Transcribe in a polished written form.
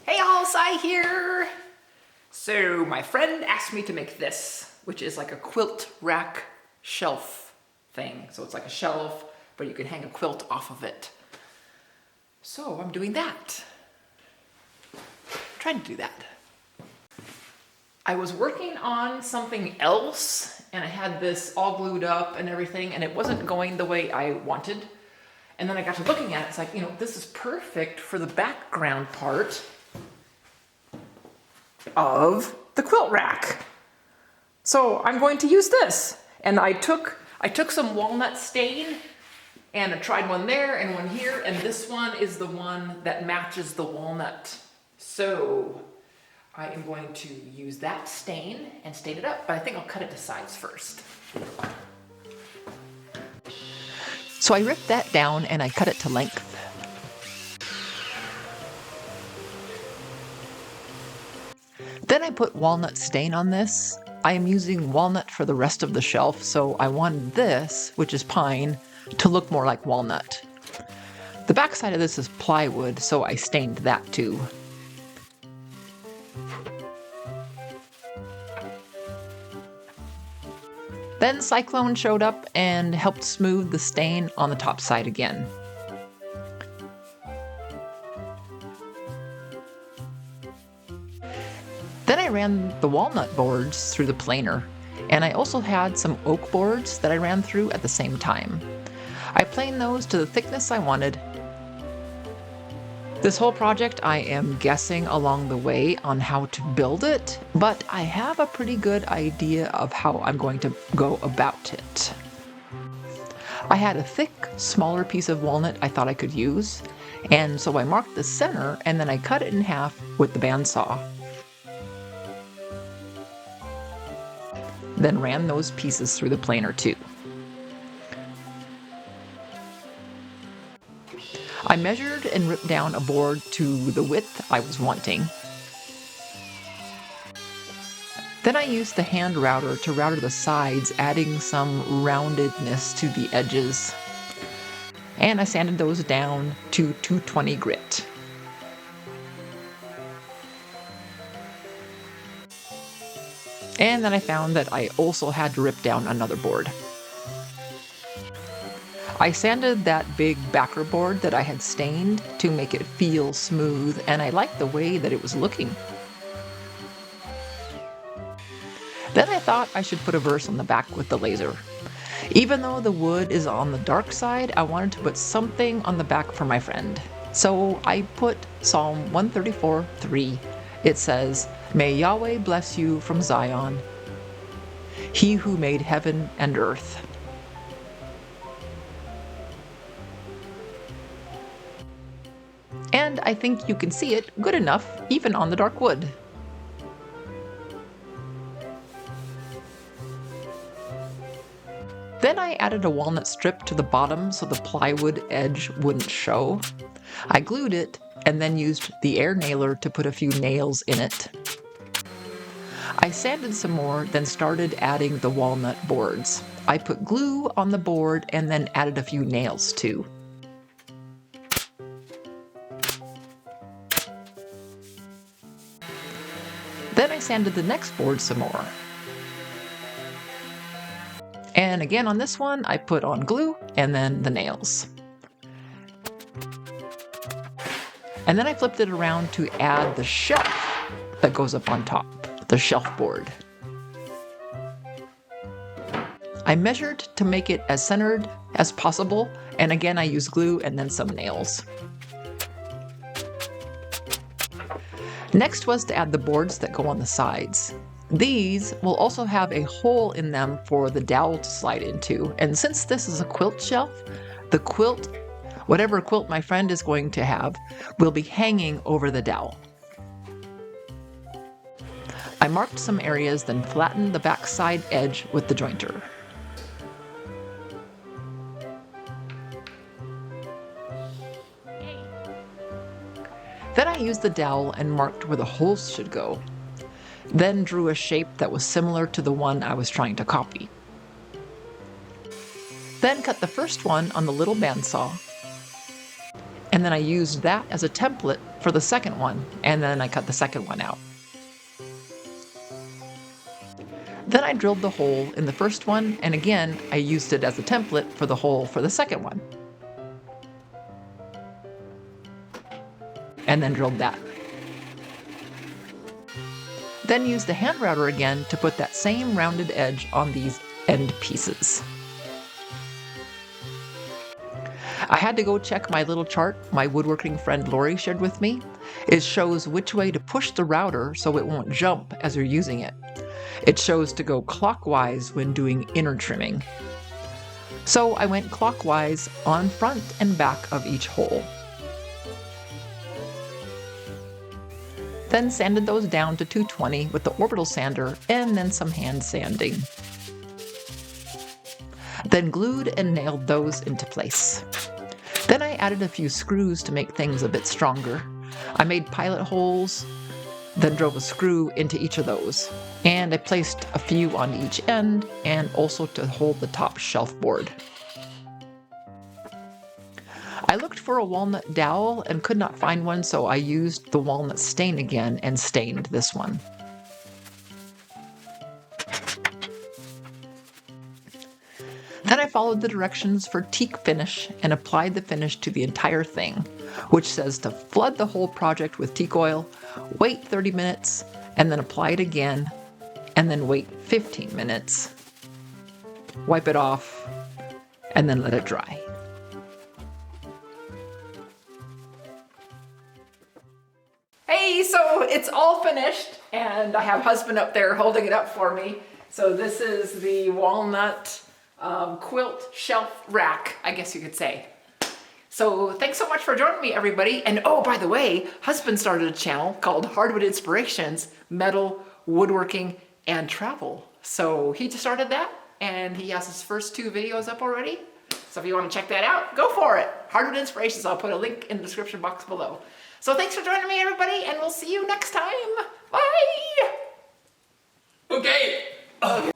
Hey all, Sai here! So my friend asked me to make this, which is like a quilt rack shelf thing. So it's like a shelf, but you can hang a quilt off of it. So I'm doing that. Trying to do that. I was working on something else and I had this all glued up and everything and it wasn't going the way I wanted. And then I got to looking at it, it's like, this is perfect for the background part of the quilt rack. So I'm going to use this. And I took some walnut stain and I tried one there and one here, and this one is the one that matches the walnut. So I am going to use that stain and stain it up, but I think I'll cut it to size first. So I ripped that down and I cut it to length. Then I put walnut stain on this. I am using walnut for the rest of the shelf, so I wanted this, which is pine, to look more like walnut. The back side of this is plywood, so I stained that too. Then Cyclone showed up and helped smooth the stain on the top side again. Then I ran the walnut boards through the planer, and I also had some oak boards that I ran through at the same time. I planed those to the thickness I wanted. This whole project I am guessing along the way on how to build it, but I have a pretty good idea of how I'm going to go about it. I had a thick, smaller piece of walnut I thought I could use, and so I marked the center and then I cut it in half with the bandsaw. Then ran those pieces through the planer too. I measured and ripped down a board to the width I was wanting. Then I used the hand router to router the sides, adding some roundedness to the edges. And I sanded those down to 220 grit. And then I found that I also had to rip down another board. I sanded that big backer board that I had stained to make it feel smooth, and I liked the way that it was looking. Then I thought I should put a verse on the back with the laser. Even though the wood is on the dark side, I wanted to put something on the back for my friend. So I put Psalm 134:3. It says, "May Yahweh bless you from Zion, He who made heaven and earth." And I think you can see it good enough, even on the dark wood. Then I added a walnut strip to the bottom so the plywood edge wouldn't show. I glued it and then used the air nailer to put a few nails in it. I sanded some more, then started adding the walnut boards. I put glue on the board and then added a few nails too. Then I sanded the next board some more. And again on this one, I put on glue and then the nails. And then I flipped it around to add the shelf that goes up on top, the shelf board. I measured to make it as centered as possible, and again I used glue and then some nails. Next was to add the boards that go on the sides. These will also have a hole in them for the dowel to slide into, and since this is a quilt shelf, the quilt, whatever quilt my friend is going to have, will be hanging over the dowel. I marked some areas, then flattened the back side edge with the jointer. Then I used the dowel and marked where the holes should go. Then drew a shape that was similar to the one I was trying to copy. Then cut the first one on the little bandsaw, and and then I used that as a template for the second one, and then I cut the second one out. Then I drilled the hole in the first one, and again, I used it as a template for the hole for the second one. And then drilled that. Then used the hand router again to put that same rounded edge on these end pieces. I had to go check my little chart my woodworking friend Lori shared with me. It shows which way to push the router so it won't jump as you're using it. It shows to go clockwise when doing inner trimming. So I went clockwise on front and back of each hole. Then sanded those down to 220 with the orbital sander and then some hand sanding. Then glued and nailed those into place. Then I added a few screws to make things a bit stronger. I made pilot holes, then drove a screw into each of those. And I placed a few on each end and also to hold the top shelf board. I looked for a walnut dowel and could not find one, so I used the walnut stain again and stained this one. Then I followed the directions for teak finish and applied the finish to the entire thing, which says to flood the whole project with teak oil, wait 30 minutes, and then apply it again, and then wait 15 minutes, wipe it off, and then let it dry. Hey, so it's all finished, and I have husband up there holding it up for me. So this is the walnut quilt shelf rack, I guess you could say. So thanks so much for joining me, everybody. And oh, by the way, husband started a channel called Hardwood Inspirations, Metal, Woodworking, and Travel. So he just started that, and he has his first 2 videos up already. So if you want to check that out, go for it. Hardwood Inspirations, I'll put a link in the description box below. So thanks for joining me, everybody, and we'll see you next time. Bye! Okay.